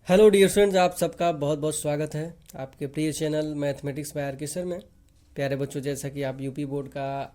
Hello dear friends, आप सबका बहुत बहुत स्वागत है आपके प्रिय चैनल मैथमेटिक्स बाय आर के सर में। प्यारे बच्चों, जैसा कि आप यूपी बोर्ड का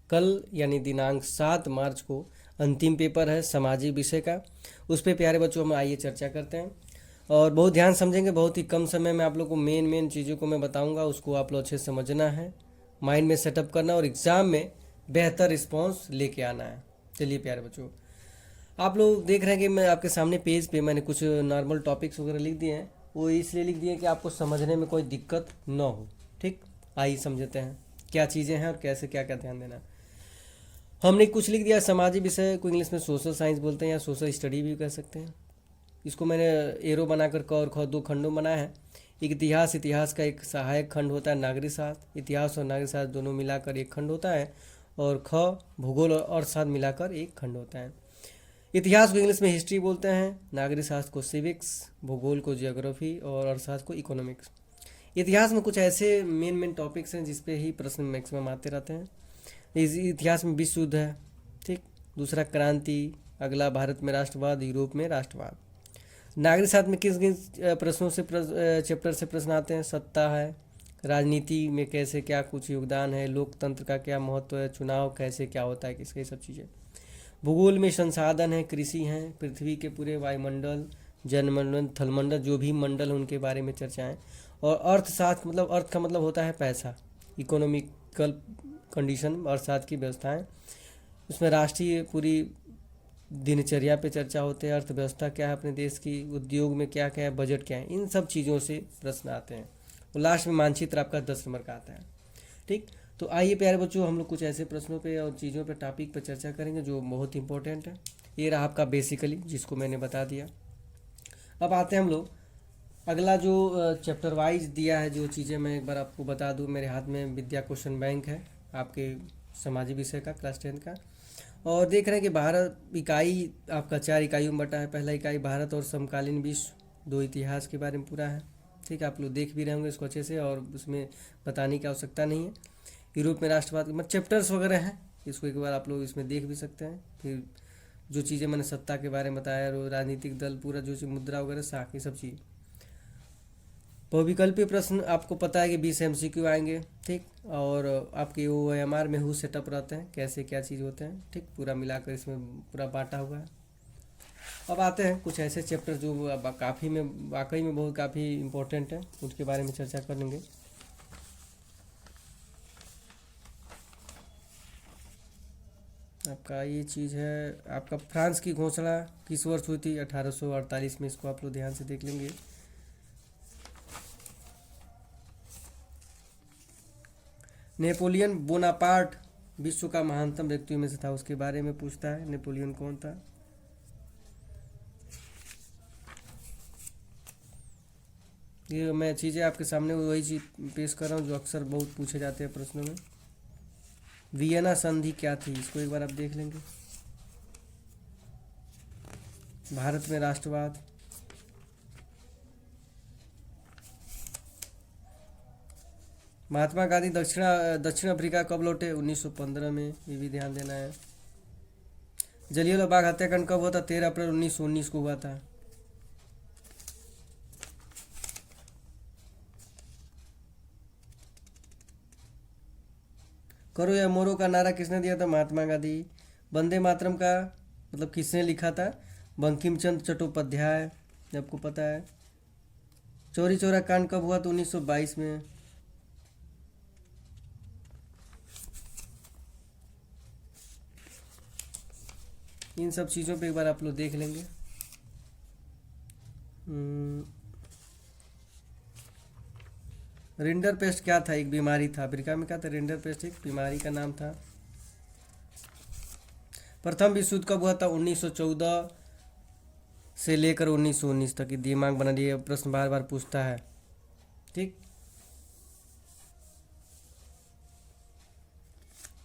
कल यानी दिनांक 7 मार्च को अंतिम पेपर है सामाजिक विषय का, उस पर प्यारे बच्चों हम आइए चर्चा करते हैं। और बहुत ध्यान समझेंगे, बहुत ही कम समय में आप लोग को मेन मेन चीज़ों को मैं बताऊंगा, उसको आप लोग अच्छे से समझना है, माइंड में सेटअप करना और एग्ज़ाम में बेहतर रिस्पॉन्स लेके आना है। चलिए प्यारे बच्चों, आप लोग देख रहे हैं कि मैं आपके सामने पेज पे मैंने कुछ नॉर्मल टॉपिक्स वगैरह लिख दिए हैं। वो इसलिए लिख दिए कि आपको समझने में कोई दिक्कत ना हो। ठीक, आइए समझते हैं क्या चीज़ें हैं और कैसे क्या क्या ध्यान देना है। हमने कुछ लिख दिया सामाजिक विषय को इंग्लिश में सोशल साइंस बोलते हैं या सोशल स्टडी भी कह सकते हैं। इसको मैंने एरो बनाकर क और ख दो खंडों में बनाया है। एक इतिहास, इतिहास का एक सहायक खंड होता है नागरिक शास्त्र, इतिहास और नागरिक शास्त्र दोनों मिलाकर एक खंड होता है। और ख भूगोल और अर्थशास्त्र मिलाकर एक खंड होता है। इतिहास को इंग्लिश में हिस्ट्री बोलते हैं, नागरिक शास्त्र को सिविक्स, भूगोल को जियोग्राफी और अर्थशास्त्र को इकोनॉमिक्स। इतिहास में कुछ ऐसे मेन मेन टॉपिक्स हैं जिस पे ही प्रश्न मैक्सिमम आते रहते हैं। इस इतिहास में विश्व युद्ध है, ठीक। दूसरा क्रांति, अगला भारत में राष्ट्रवाद, यूरोप में राष्ट्रवाद। नागरिक शास्त्र में किस किस प्रश्नों से चैप्टर से प्रश्न आते हैं? सत्ता है, राजनीति में कैसे क्या कुछ योगदान है, लोकतंत्र का क्या महत्व है, चुनाव कैसे क्या होता है, किसके सब चीज़ें। भूगोल में संसाधन है, कृषि है, पृथ्वी के पूरे वायुमंडल, जनमंडल, थलमंडल, जो भी मंडल है उनके बारे में चर्चाएं। और अर्थशास्त्र मतलब अर्थ का मतलब होता है पैसा, इकोनॉमिकल कंडीशन, अर्थशास्त्र की व्यवस्थाएं। उसमें राष्ट्रीय पूरी दिनचर्या पे चर्चा होते हैं, अर्थव्यवस्था क्या है अपने देश की, उद्योग में क्या क्या है, बजट क्या है, इन सब चीज़ों से प्रश्न आते हैं। और लास्ट में मानचित्र आपका 10 नंबर का आता है। ठीक, तो आइए प्यारे बच्चों, हम लोग कुछ ऐसे प्रश्नों पे और चीज़ों पे टॉपिक पे चर्चा करेंगे जो बहुत इंपॉर्टेंट है। ये रहा आपका बेसिकली, जिसको मैंने बता दिया। अब आते हैं हम लोग अगला जो चैप्टर वाइज दिया है, जो चीज़ें मैं एक बार आपको बता दूं। मेरे हाथ में विद्या क्वेश्चन बैंक है आपके सामाजिक विषय का, क्लास 10 का। और देख रहे हैं कि भारत इकाई आपका 4 इकाइयों में बटा है। पहला इकाई भारत और समकालीन विश्व, दो इतिहास के बारे में पूरा है। ठीक, आप लोग देख भी रहे होंगे इसको अच्छे से, और उसमें बताने की आवश्यकता नहीं है। यूरोप में राष्ट्रवाद मतलब चैप्टर्स वगैरह हैं, इसको एक बार आप लोग इसमें देख भी सकते हैं। फिर जो चीज़ें मैंने सत्ता के बारे में बताया, और राजनीतिक दल पूरा जो चीज़, मुद्रा वगैरह, साख, ये सब चीज़। बहुविकल्पीय प्रश्न आपको पता है कि 20 MCQ आएंगे। ठीक, और आपके OMR में हु सेटअप रहते हैं, कैसे क्या चीज़ होते हैं। ठीक, पूरा मिलाकर इसमें पूरा बांटा हुआ है। अब आते हैं कुछ ऐसे चैप्टर जो काफ़ी में वाकई में बहुत काफ़ी इंपॉर्टेंट है, उसके बारे में चर्चा कर लेंगे। आपका ये चीज़ है, आपका फ्रांस की घोषणा किस वर्ष हुई थी? 1848 में। इसको आप लोग ध्यान से देख लेंगे। नेपोलियन बोनापार्ट विश्व का महानतम व्यक्तियों में से था, उसके बारे में पूछता है, नेपोलियन कौन था। ये मैं चीज़ें आपके सामने वही चीज़ पेश कर रहा हूँ जो अक्सर बहुत पूछे जाते हैं प्रश्नों में। वियना संधि क्या थी? इसको एक बार आप देख लेंगे। भारत में राष्ट्रवाद। महात्मा गांधी दक्षिण अफ्रीका कब लौटे? 1915 में, ये भी ध्यान देना है। जलियांवाला बाग हत्याकांड कब हुआ था? 13 अप्रैल 1919 को हुआ था। करो या मोरो का नारा किसने दिया था? महात्मा गांधी। वंदे मातरम का मतलब किसने लिखा था? बंकिम चंद्र चट्टोपाध्याय, आपको पता है। चौरी चौरा कांड कब हुआ? तो 1922 में। इन सब चीज़ों पे एक बार आप लोग देख लेंगे। रिंडर पेस्ट क्या था? एक बीमारी था अफ्रीका में। क्या था? रिंडर पेस्ट एक बीमारी का नाम था। प्रथम विश्व युद्ध कब हुआ था? 1914 से लेकर 1919 तक। ये दिमाग बना लिए, प्रश्न बार बार पूछता है। ठीक,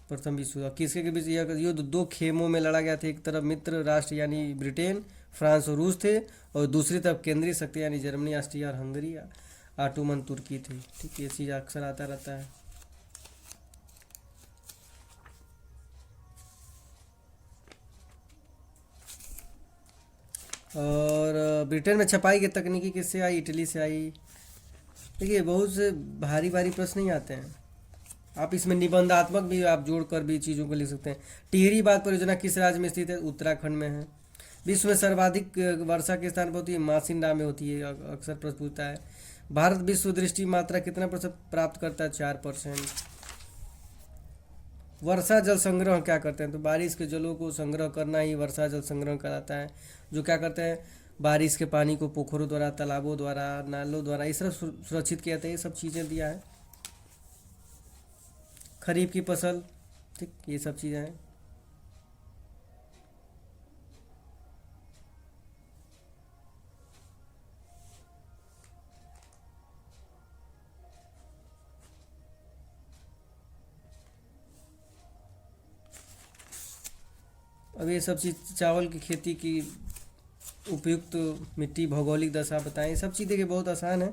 प्रथम विश्व युद्ध किसके के बीच यह युद्ध 2 खेमों में लड़ा गया था? एक तरफ मित्र राष्ट्र यानी ब्रिटेन, फ्रांस और रूस थे, और दूसरी तरफ केंद्रीय शक्ति यानी जर्मनी, ऑस्ट्रिया और हंगरी, ऑटोमन तुर्की थी। ठीक, ये चीज़ अक्सर आता रहता है। और ब्रिटेन में छपाई की तकनीकी किससे आई? इटली से आई। देखिए बहुत से भारी भारी प्रश्न नहीं आते हैं। आप इसमें निबंधात्मक भी आप जोड़कर भी चीज़ों को लिख सकते हैं। टिहरी बांध परियोजना किस राज्य में स्थित है? उत्तराखंड में है। विश्व में सर्वाधिक वर्षा किस स्थान पर होती है? मासिंडा में होती है, अक्सर प्रश्न पूछता है। भारत विश्व दृष्टि मात्रा कितना प्रतिशत प्राप्त करता है? 4%। वर्षा जल संग्रह क्या करते हैं? तो बारिश के जलों को संग्रह करना ही वर्षा जल संग्रह कहलाता है। जो क्या करते हैं, बारिश के पानी को पोखरों द्वारा, तालाबों द्वारा, नालों द्वारा इस तरह सुरक्षित किया जाता है। ये सब चीज़ें दिया है। खरीफ की फसल, ठीक, ये सब चीज़ें हैं। अब ये सब चीज़, चावल की खेती की उपयुक्त मिट्टी, भौगोलिक दशा बताएं, ये सब चीज़ देखिए बहुत आसान है।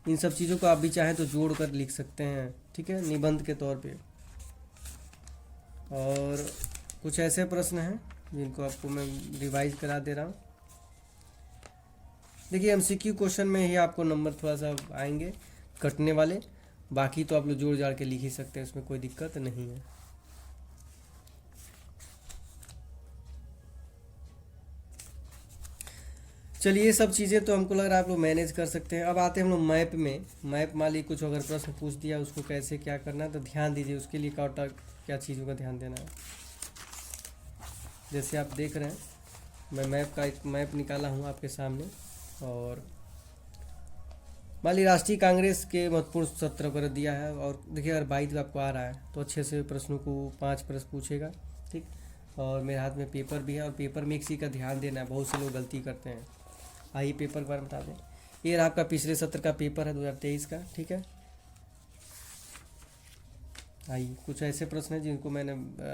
इन सब चीज़ों को आप भी चाहें तो जोड़ कर लिख सकते हैं, ठीक है, निबंध के तौर पे। और कुछ ऐसे प्रश्न हैं जिनको आपको मैं रिवाइज करा दे रहा हूँ। देखिए एमसीक्यू क्वेश्चन में ही आपको नंबर थोड़ा सा आएंगे कटने वाले, बाकी तो आप लोग जोड़ जाड़ के लिख ही सकते हैं, उसमें कोई दिक्कत नहीं है। चलिए ये सब चीज़ें तो हमको लग रहा है आप लोग मैनेज कर सकते हैं। अब आते हैं हम लोग मैप में। मैप मान लीजिए कुछ अगर प्रश्न पूछ दिया, उसको कैसे क्या करना है, तो ध्यान दीजिए उसके लिए क्या चीज़ों का ध्यान देना है। जैसे आप देख रहे हैं, मैं मैप का एक मैप निकाला हूँ आपके सामने। और मान लीजिए राष्ट्रीय कांग्रेस के महत्वपूर्ण सत्र वगैरह दिया है, और देखिए अगर 22 आपको आ रहा है तो अच्छे से प्रश्नों को 5 प्रश्न पूछेगा, ठीक। और मेरे हाथ में पेपर भी है, और पेपर में एक चीज़ का ध्यान देना है, बहुत से लोग गलती करते हैं। आइए पेपर के बारे में बता दें। ये आपका पिछले सत्र का पेपर है 2023 का, ठीक है। आइए कुछ ऐसे प्रश्न हैं जिनको मैंने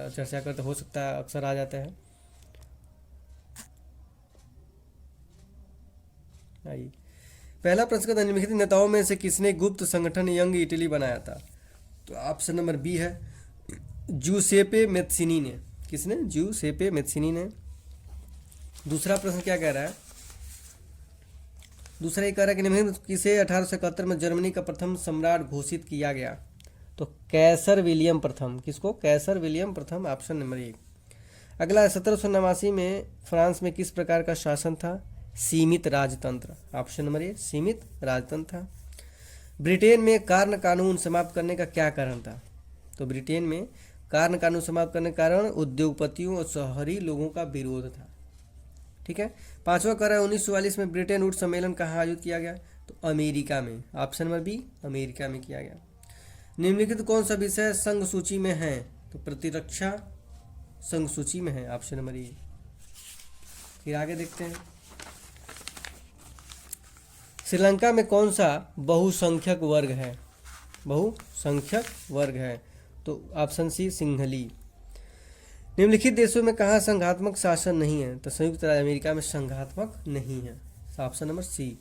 चर्चा करते, हो सकता है अक्सर आ जाते हैं। आइए पहला प्रश्न का, निम्नलिखित नेताओं में से किसने गुप्त संगठन यंग इटली बनाया था? तो ऑप्शन नंबर बी है जूसेपे मेत्सिनी ने। किसने? जूसेपे मेत्सिनी ने। दूसरा प्रश्न क्या कह रहा है? दूसरा ये कह रहा है कि निम्नलिखित किसे 1871 में जर्मनी का प्रथम सम्राट घोषित किया गया? तो कैसर विलियम प्रथम। किसको? कैसर विलियम प्रथम, ऑप्शन नंबर 1। अगला 1789 में फ्रांस में किस प्रकार का शासन था? सीमित राजतंत्र, ऑप्शन नंबर 1 सीमित राजतंत्र था। ब्रिटेन में कार्न कानून समाप्त करने का क्या कारण था? तो ब्रिटेन में कार्न कानून समाप्त करने का कारण उद्योगपतियों और शहरी लोगों का विरोध था, ठीक है। पांचवा कह रहा है 1944 में ब्रिटेन वुड्स सम्मेलन कहाँ आयोजित किया गया? तो अमेरिका में, ऑप्शन नंबर बी अमेरिका में किया गया। निम्नलिखित कौन सा विषय संघ सूची में है? तो प्रतिरक्षा संघ सूची में है, ऑप्शन नंबर ए। फिर आगे देखते हैं, श्रीलंका में कौन सा बहुसंख्यक वर्ग है? बहुसंख्यक वर्ग है, तो ऑप्शन सी सिंहली। निम्नलिखित देशों में कहाँ संघात्मक शासन नहीं है? तो संयुक्त राज्य अमेरिका में संघात्मक नहीं है, option number C.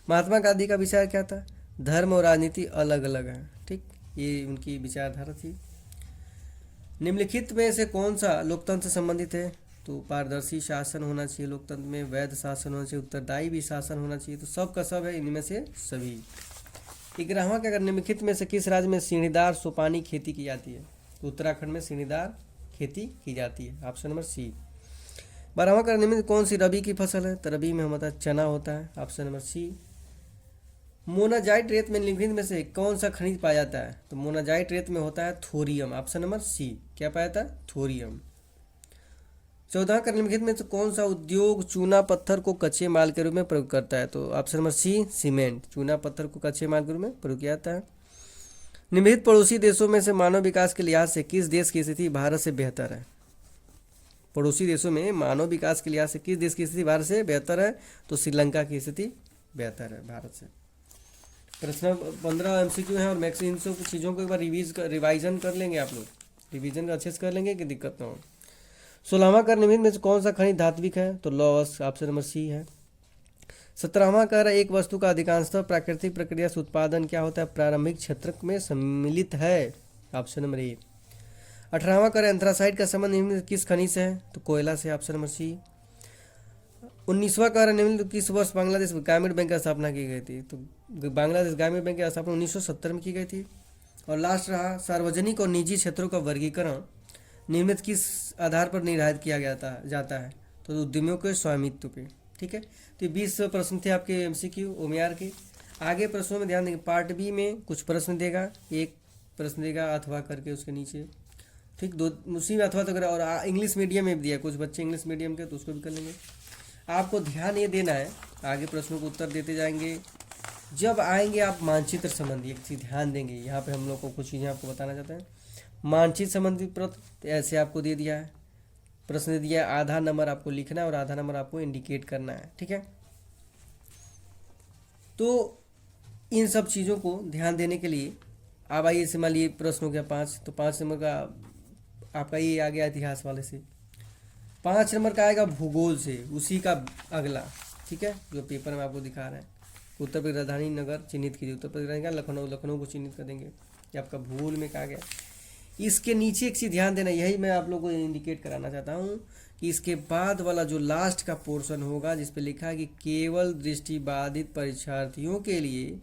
Mahatma Gandhi का विचार क्या था? धर्म और राजनीति अलग अलग है, ठीक, ये उनकी विचारधारा थी। निम्नलिखित में से कौन सा लोकतंत्र से संबंधित है? तो पारदर्शी शासन होना चाहिए लोकतंत्र में, वैध शासन होना चाहिए, उत्तरदायी भी शासन होना चाहिए, तो सब का सब है इनमें से सभी। 11वां क्या, निम्नलिखित में से किस राज्य में सीढ़ीदार सोपानी खेती की जाती है? तो उत्तराखंड में सीढ़ीदार खेती की जाती है, ऑप्शन नंबर सी। 12वां का, निम्नलिखित कौन सी रबी की फसल है? तो रबी में हमारा चना होता है, ऑप्शन नंबर सी। मोनाजाइट रेत में निम्नलिखित में से कौन सा खनिज पाया जाता है? तो मोनाजाइट रेत में होता है थोरियम, ऑप्शन नंबर सी। क्या पाया जाता है? थोरियम। 14 का, निम्नलिखित में से कौन सा उद्योग चूना पत्थर को कच्चे माल के रूप में प्रयोग करता है? तो ऑप्शन नंबर सी सीमेंट, चूना पत्थर को कच्चे माल के रूप में प्रयोग किया जाता है। निम्नलिखित पड़ोसी देशों में से मानव विकास के लिहाज से किस देश की स्थिति भारत से बेहतर है? पड़ोसी देशों में मानव विकास के लिहाज से किस देश की स्थिति भारत से बेहतर है? तो श्रीलंका की स्थिति बेहतर है भारत से। प्रश्न 15 एमसीक्यू है, और मैक्स इन सब चीज़ों को एक बार रिवाइजन कर लेंगे आप लोग, रिवीजन अच्छे से कर लेंगे कि दिक्कत ना हो। 16वां का, निम्नलिखित में से कौन सा खनिज धात्विक है? तो लौह, ऑप्शन नंबर सी है। 17वां कह रहा है एक वस्तु का अधिकांशतः प्राकृतिक प्रक्रिया से उत्पादन क्या होता है? प्रारंभिक क्षेत्र में सम्मिलित है, ऑप्शन नंबर ए। 18वां कह रहा है एंथ्रासाइट का संबंध निम्न किस खनिज से है? तो कोयला से, ऑप्शन नंबर सी। 19वां कार्य निम्नलिखित किस वर्ष बांग्लादेश ग्रामीण बैंक की स्थापना की गई थी? तो बांग्लादेश ग्रामीण बैंक की स्थापना 1970 में की गई थी। और लास्ट रहा, सार्वजनिक और निजी क्षेत्रों का वर्गीकरण निम्नलिखित किस आधार पर निर्धारित किया जाता है? तो उद्यमियों के स्वामित्व पे। ठीक है, तो 20 प्रश्न थे आपके एमसीक्यू ओमियार के। आगे प्रश्नों में ध्यान देंगे, पार्ट बी में कुछ प्रश्न देगा, एक प्रश्न देगा अथवा करके उसके नीचे, ठीक, दो उसी में अथवा तो करें। और इंग्लिश मीडियम में भी दिया, कुछ बच्चे इंग्लिश मीडियम के तो उसको भी कर लेंगे। आपको ध्यान ये देना है, आगे प्रश्नों को उत्तर देते जाएंगे। जब आएंगे आप मानचित्र संबंधी एक चीज़ ध्यान देंगे, यहाँ पे हम लोग को कुछ चीज़ें आपको बताना चाहते हैं। मानचित्र संबंधी प्रश्न ऐसे आपको दे दिया है, प्रश्न दे दिया है, आधा नंबर आपको लिखना है और आधा नंबर आपको इंडिकेट करना है। ठीक है, तो इन सब चीज़ों को ध्यान देने के लिए अब आइए, से मान लीजिए प्रश्न हो गया 5, तो 5 नंबर का आपका ये आ गया इतिहास वाले से। 5 नंबर का आएगा भूगोल से, उसी का अगला। ठीक है, जो पेपर में आपको दिखा रहे हैं, उत्तर प्रदेश राजधानी नगर चिन्हित कीजिए। उत्तर प्रदेश का लखनऊ को चिन्हित कर देंगे, ये आपका भूगोल में कहा गया। इसके नीचे एक चीज़ ध्यान देना, यही मैं आप लोगों को इंडिकेट कराना चाहता हूँ कि इसके बाद वाला जो लास्ट का पोर्शन होगा जिस पे लिखा है कि केवल दृष्टिबाधित परीक्षार्थियों के लिए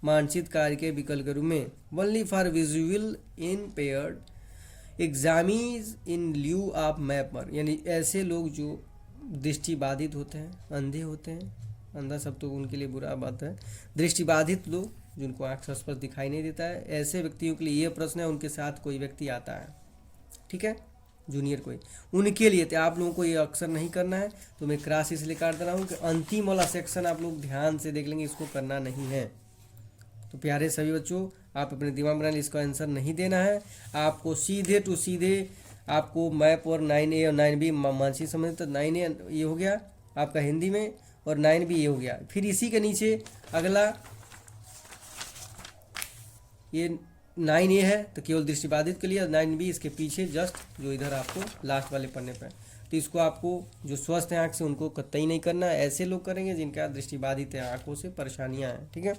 मानचित्र कार्य के विकल्प के रूप में only for visual impaired examinees in lieu of map पर, यानी ऐसे लोग जो दृष्टिबाधित होते हैं, अंधे होते हैं, अंधा सब तो उनके लिए बुरा बात है, दृष्टिबाधित लोग जिनको आँख से स्पष्ट दिखाई नहीं देता है, ऐसे व्यक्तियों के लिए ये प्रश्न है। उनके साथ कोई व्यक्ति आता है, ठीक है, जूनियर कोई, उनके लिए तो आप लोगों को ये अक्सर नहीं करना है। तो मैं क्रॉस इसलिए काट दे रहा हूँ कि अंतिम वाला सेक्शन आप लोग ध्यान से देख लेंगे, इसको करना नहीं है। तो प्यारे सभी बच्चों, आप अपने दिमाग में इसका आंसर नहीं देना है, आपको सीधे टू सीधे आपको मैप और 9A और 9B मानचित्र समझ, तो 9A ये हो गया आपका हिंदी में और 9B ये हो गया। फिर इसी के नीचे अगला ये 9A है तो केवल दृष्टिबाधित के लिए, और 9B इसके पीछे जस्ट जो इधर आपको लास्ट वाले पन्ने पर। तो इसको आपको जो स्वस्थ हैं आँख से उनको कतई नहीं करना है, ऐसे लोग करेंगे जिनका दृष्टिबाधित है, आँखों से परेशानियाँ हैं। ठीक है,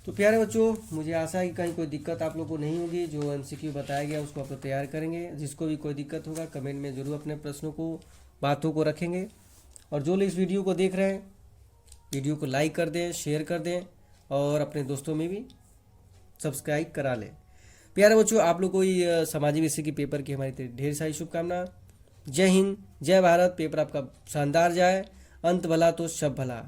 तो प्यारे बच्चों, मुझे आशा है कि कहीं कोई दिक्कत आप लोग को नहीं होगी। जो एमसीक्यू बताया गया उसको आप लोग तैयार करेंगे। जिसको भी कोई दिक्कत होगा कमेंट में ज़रूर अपने प्रश्नों को, बातों को रखेंगे। और जो लोग इस वीडियो को देख रहे हैं, वीडियो को लाइक कर दें, शेयर कर दें और अपने दोस्तों में भी सब्सक्राइब करा लें। प्यारे बच्चों, आप लोग को ये सामाजिक विषय की पेपर की हमारी ढेर सारी शुभकामना। जय हिंद, जय भारत। पेपर आपका शानदार जाए, अंत भला तो सब भला।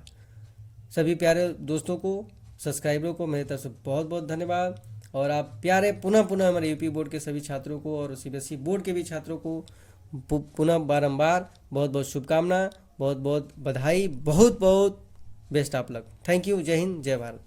सभी प्यारे दोस्तों को, सब्सक्राइबरों को मेरी तरफ से बहुत बहुत धन्यवाद। और आप प्यारे पुनः हमारे यूपी बोर्ड के सभी छात्रों को और सीबीएसई बोर्ड के भी छात्रों को पुनः बारंबार बहुत बहुत शुभकामना, बहुत बहुत बधाई, बहुत बहुत best of luck. Thank you. जय हिंद, जय भारत।